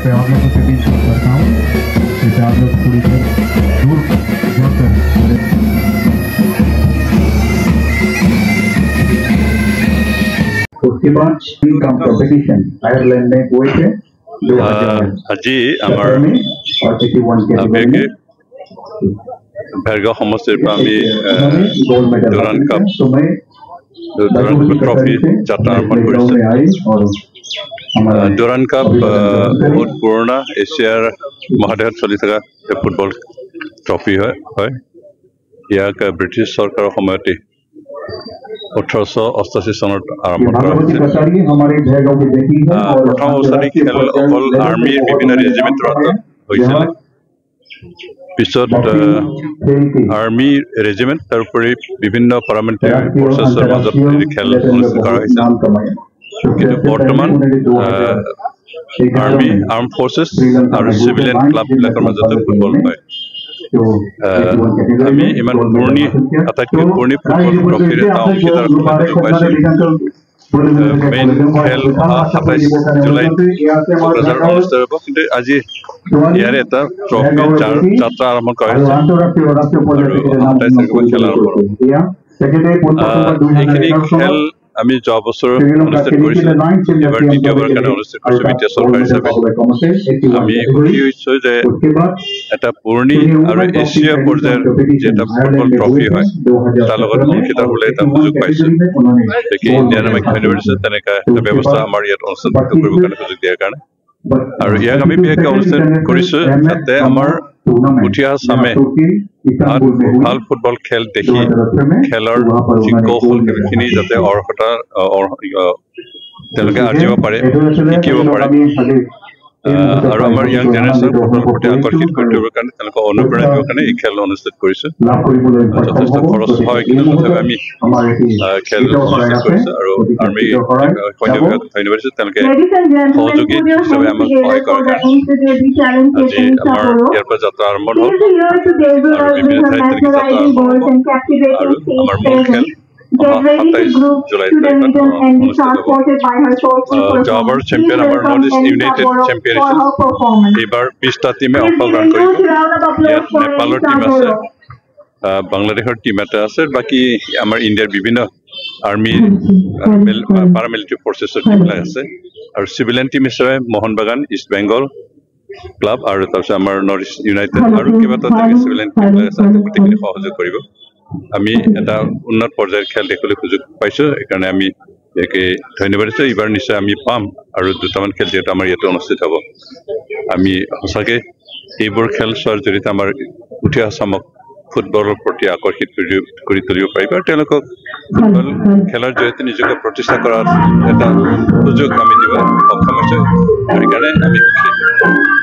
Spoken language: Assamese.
कृपया आप लोगों से विनती करता हूँ, कृपया आप लोग थोड़ी देर दूर जाकर उसके बाद कॉम्पिटिशन आयरलैंड में हुए थे আজি আমাৰ ভেৰগাঁও সমষ্টিৰ পৰা আমি ডুৰাণ্ড কাপ ট্ৰফি যাত্ৰা আৰম্ভ কৰিছোঁ। ডুৰাণ্ড কাপ বহুত পুৰণা এছিয়াৰ মহাদেশত চলি থকা ফুটবল ট্ৰফি হয়। ইয়াক ব্ৰিটিছ চৰকাৰৰ সময়তে 1888 চনত আৰম্ভ কৰা হৈছিল। প্ৰথম অৱস্থাত খেল অকল আৰ্মীৰ বিভিন্ন ৰেজিমেণ্টৰ হাতত হৈছিল। পিছত আৰ্মী ৰেজিমেণ্ট তাৰোপৰি বিভিন্ন পাৰ্লামেণ্টাৰী ফৰ্চেছৰ মাজত খেল অনুষ্ঠিত কৰা হৈছিল। কিন্তু বৰ্তমান আৰ্ম ফৰ্চেছ আৰু চিভিলিয়ান ক্লাববিলাকৰ মাজতে ফুটবল হয়। আমি ইমান পুৰণি আটাইতকৈ পুৰণি ফুটবল ট্ৰফিৰ এটা অংশীদাৰ সুযোগ পাইছোঁ। মেইন খেল 27 জুলাইত কোকৰাঝাৰত অনুষ্ঠিত হ'ব, কিন্তু আজি ইয়াৰে এটা ট্ৰফি যাত্ৰা আৰম্ভ কৰা হৈছে আৰু 27 তাৰিখৰ খেল আৰম্ভ হ'ব। এইখিনি খেল আমি যোৱা বছৰ অনুষ্ঠিত কৰিছিলোঁ, এবাৰ দ্বিতীয়বাৰৰ কাৰণে অনুষ্ঠিত কৰিছোঁ বিটিআৰ চৰকাৰ হিচাপে। আমি সুখী হৈছোঁ যে এটা পুৰণি আৰু এছিয়া পৰ্যায়ৰ যে এটা ফুটবল ট্ৰফি হয় তাৰ লগত অংশীদাৰ হ'বলৈ এটা সুযোগ পাইছোঁ। গতিকে ইণ্ডিয়ান ইউনিভাৰ্চিটিত তেনেকুৱা এটা ব্যৱস্থা আমাৰ ইয়াত অনুষ্ঠিত কৰিবৰ কাৰণে সুযোগ দিয়াৰ কাৰণে, আৰু ইয়াক আমি বিশেষকৈ অনুষ্ঠিত কৰিছোঁ যাতে আমাৰ উঠি অহা চামে ভাল ফুটবল খেল দেখি খেলৰ যি কৌশলখিনি যাতে তেওঁলোকে আৰ্জিব পাৰে, শিকিব পাৰে, আৰু আমাৰ য়াং জেনেৰেশ্যন ফুটবলৰ প্ৰতি আকৰ্ষিত কৰি তুলিবৰ কাৰণে তেওঁলোকক অনুপ্ৰেৰণা দিবৰ কাৰণে এই খেল অনুষ্ঠিত কৰিছোঁ। যথেষ্ট খৰচ হয়, কিন্তু তথাপি আমি খেল অনুষ্ঠিত কৰিছোঁ আৰু আৰ্মী সৈন্য বিভাগ ইউনিভাৰ্চিটিত তেওঁলোকে সহযোগী হিচাপে আমাক সহায় কৰাৰ কাৰণে আজি আমাৰ ইয়াৰ পৰা যাত্ৰা আৰম্ভ হ'ল আৰু বিভিন্ন ঠাইত তেনেকৈ যাত্ৰা আৰম্ভ হ'ব। আৰু আমাৰ মূল খেল 27 জুলাইত অনুষ্ঠিত হ'ব। যোৱাবাৰ চেম্পিয়ন আমাৰ নৰ্থ ইষ্ট ইউনাইটেড চেম্পিয়ন আছিল। এইবাৰ 20টা টিমে অংশগ্ৰহণ কৰিব। ইয়াত নেপালৰ টিম আছে, বাংলাদেশৰ টিম এটা আছে, বাকী আমাৰ ইণ্ডিয়াৰ বিভিন্ন আৰ্মি পাৰামিলিটাৰী ফৰ্চেছৰ টিমবিলাক আছে, আৰু চিভিলিয়ান টিম হিচাপে মোহন বাগান, ইষ্ট বেংগল ক্লাব আৰু তাৰপিছত আমাৰ নৰ্থ ইষ্ট ইউনাইটেড আৰু কেইবাটাও চিভিলিয়ান টিমবিলাক আছে। গোটেইখিনি সহযোগ কৰিব। আমি এটা উন্নত পৰ্যায়ৰ খেল দেখিবলৈ সুযোগ পাইছোঁ, সেইকাৰণে আমি ইয়াকে ধন্যবাদ দিছোঁ। এইবাৰ নিশ্চয় আমি পাম আৰু দুটামান খেল যিহেতু আমাৰ ইয়াতে অনুষ্ঠিত হ'ব। আমি সঁচাকৈ এইবোৰ খেল চোৱাৰ জৰিয়তে আমাৰ উঠি অহা চামক ফুটবলৰ প্ৰতি আকৰ্ষিত কৰি তুলিব পাৰিব আৰু তেওঁলোকক ফুটবল খেলাৰ জৰিয়তে নিজকে প্ৰতিষ্ঠা কৰাৰ এটা সুযোগ আমি দিব সক্ষম হৈছোঁ। সেইকাৰণে আমি সুখী।